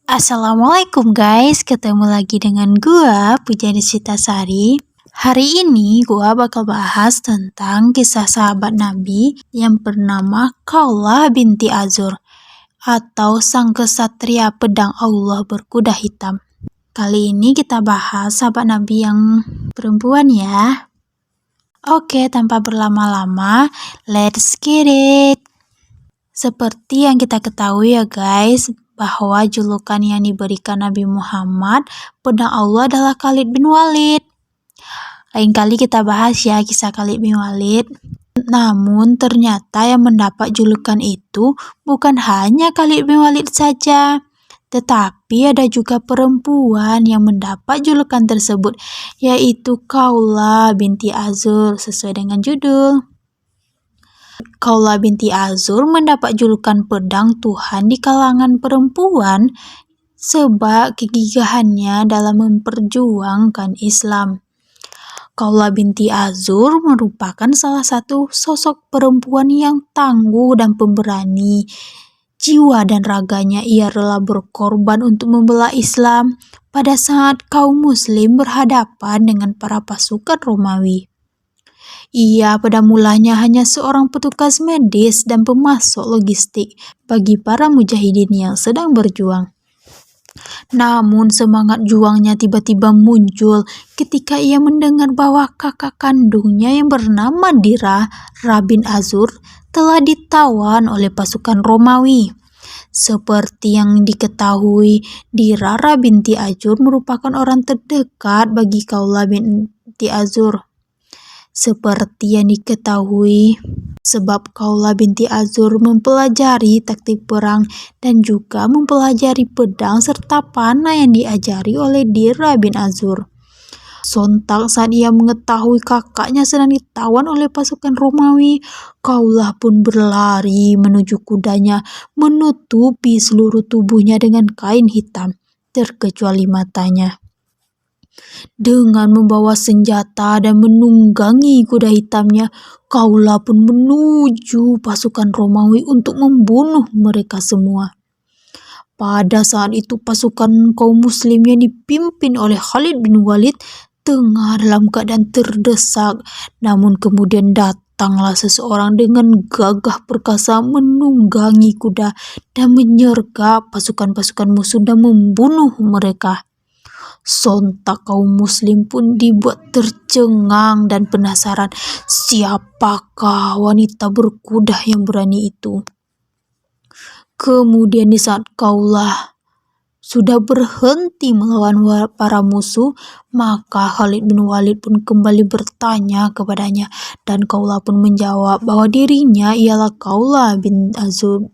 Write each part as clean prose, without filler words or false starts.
Assalamualaikum guys, ketemu lagi dengan gua Pujani Sitasari. Hari ini gua bakal bahas tentang kisah sahabat Nabi yang bernama Khawlah binti Azur atau sang kesatria pedang Allah berkuda hitam. Kali ini kita bahas sahabat Nabi yang perempuan ya. Oke, tanpa berlama-lama, let's get it. Seperti yang kita ketahui ya guys, bahwa julukan yang diberikan Nabi Muhammad pedang Allah adalah Khalid bin Walid. Lain kali kita bahas ya kisah Khalid bin Walid. Namun ternyata yang mendapat julukan itu bukan hanya Khalid bin Walid saja, tetapi ada juga perempuan yang mendapat julukan tersebut, yaitu Khawlah binti Azur sesuai dengan judul. Khawlah binti Azur mendapat julukan pedang Tuhan di kalangan perempuan sebab kegigihannya dalam memperjuangkan Islam. Khawlah binti Azur merupakan salah satu sosok perempuan yang tangguh dan pemberani. Jiwa dan raganya ia rela berkorban untuk membela Islam pada saat kaum muslim berhadapan dengan para pasukan Romawi. Ia pada mulanya hanya seorang petugas medis dan pemasok logistik bagi para mujahidin yang sedang berjuang. Namun semangat juangnya tiba-tiba muncul ketika ia mendengar bahwa kakak kandungnya yang bernama Dira bin Azur telah ditawan oleh pasukan Romawi. Seperti yang diketahui, Dira binti Azur merupakan orang terdekat bagi Khawlah binti Azur. Seperti yang diketahui, sebab Khawlah binti Azur mempelajari taktik perang dan juga mempelajari pedang serta panah yang diajari oleh Dira bin Azur. Sontak saat ia mengetahui kakaknya sedang ditawan oleh pasukan Romawi, Khawlah pun berlari menuju kudanya, menutupi seluruh tubuhnya dengan kain hitam, terkecuali matanya. Dengan membawa senjata dan menunggangi kuda hitamnya, Khawlah pun menuju pasukan Romawi untuk membunuh mereka semua. Pada saat itu pasukan kaum muslim yang dipimpin oleh Khalid bin Walid tengah dalam keadaan terdesak, namun kemudian datanglah seseorang dengan gagah perkasa menunggangi kuda dan menyergap pasukan-pasukan musuh dan membunuh mereka. Sontak kaum muslim pun dibuat tercengang dan penasaran, siapakah wanita berkuda yang berani itu. Kemudian di saat Khawlah sudah berhenti melawan para musuh, maka Khalid bin Walid pun kembali bertanya kepadanya, dan Khawlah pun menjawab bahwa dirinya ialah Khawlah bin Azur.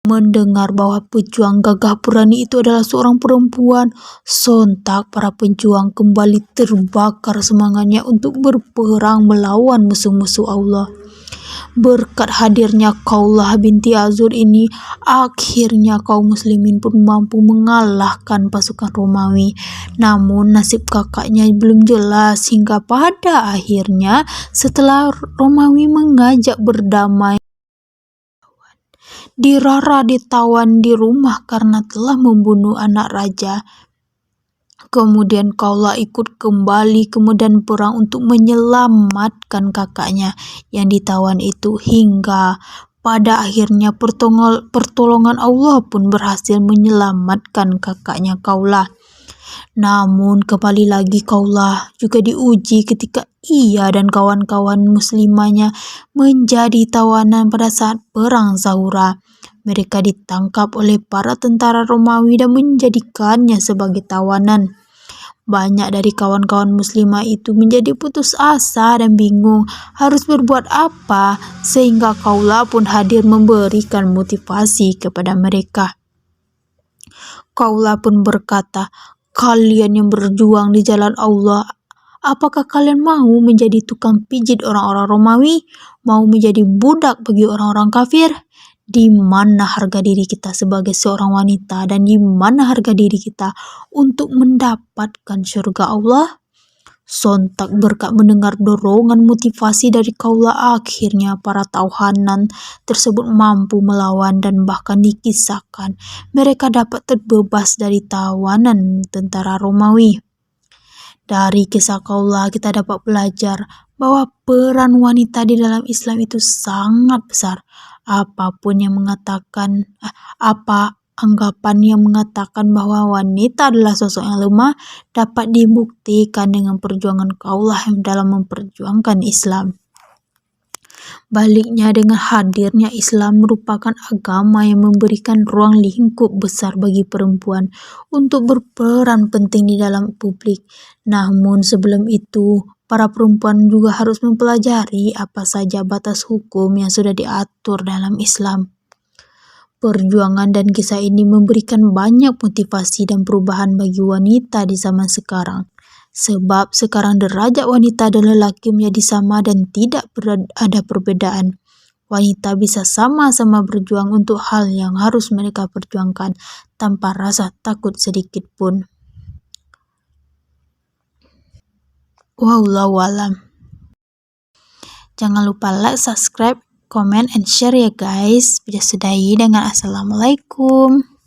Mendengar bahwa pejuang gagah berani itu adalah seorang perempuan, sontak para pejuang kembali terbakar semangatnya untuk berperang melawan musuh-musuh Allah. Berkat hadirnya Khawlah binti Azur ini, akhirnya kaum muslimin pun mampu mengalahkan pasukan Romawi. Namun nasib kakaknya belum jelas hingga pada akhirnya setelah Romawi mengajak berdamai, Dira ditawan di rumah karena telah membunuh anak raja. Kemudian Khawlah ikut kembali ke medan perang untuk menyelamatkan kakaknya yang ditawan itu, hingga pada akhirnya pertolongan Allah pun berhasil menyelamatkan kakaknya Khawlah. Namun kembali lagi Khawlah juga diuji ketika ia dan kawan-kawan muslimahnya menjadi tawanan pada saat perang Zahura. Mereka ditangkap oleh para tentara Romawi dan menjadikannya sebagai tawanan. Banyak dari kawan-kawan muslimah itu menjadi putus asa dan bingung harus berbuat apa, sehingga Khawlah pun hadir memberikan motivasi kepada mereka. Khawlah pun berkata, "Kalian yang berjuang di jalan Allah, apakah kalian mau menjadi tukang pijit orang-orang Romawi? Mau menjadi budak bagi orang-orang kafir? Di mana harga diri kita sebagai seorang wanita dan di mana harga diri kita untuk mendapatkan surga Allah?" Sontak berkat mendengar dorongan motivasi dari kaula, akhirnya para tahanan tersebut mampu melawan dan bahkan dikisahkan mereka dapat terbebas dari tawanan tentara Romawi. Dari kisah kaula kita dapat belajar bahwa peran wanita di dalam Islam itu sangat besar. Apapun yang mengatakan, apa anggapan yang mengatakan bahwa wanita adalah sosok yang lemah dapat dibuktikan dengan perjuangan kaulah dalam memperjuangkan Islam. Baliknya, dengan hadirnya Islam merupakan agama yang memberikan ruang lingkup besar bagi perempuan untuk berperan penting di dalam publik. Namun sebelum itu, para perempuan juga harus mempelajari apa saja batas hukum yang sudah diatur dalam Islam. Perjuangan dan kisah ini memberikan banyak motivasi dan perubahan bagi wanita di zaman sekarang. Sebab sekarang derajat wanita dan lelaki menjadi sama dan tidak ada perbedaan. Wanita bisa sama-sama berjuang untuk hal yang harus mereka perjuangkan tanpa rasa takut sedikit pun. Wallahu alam. Jangan lupa like, subscribe, comment, and share ya guys. Sudahi dengan assalamualaikum.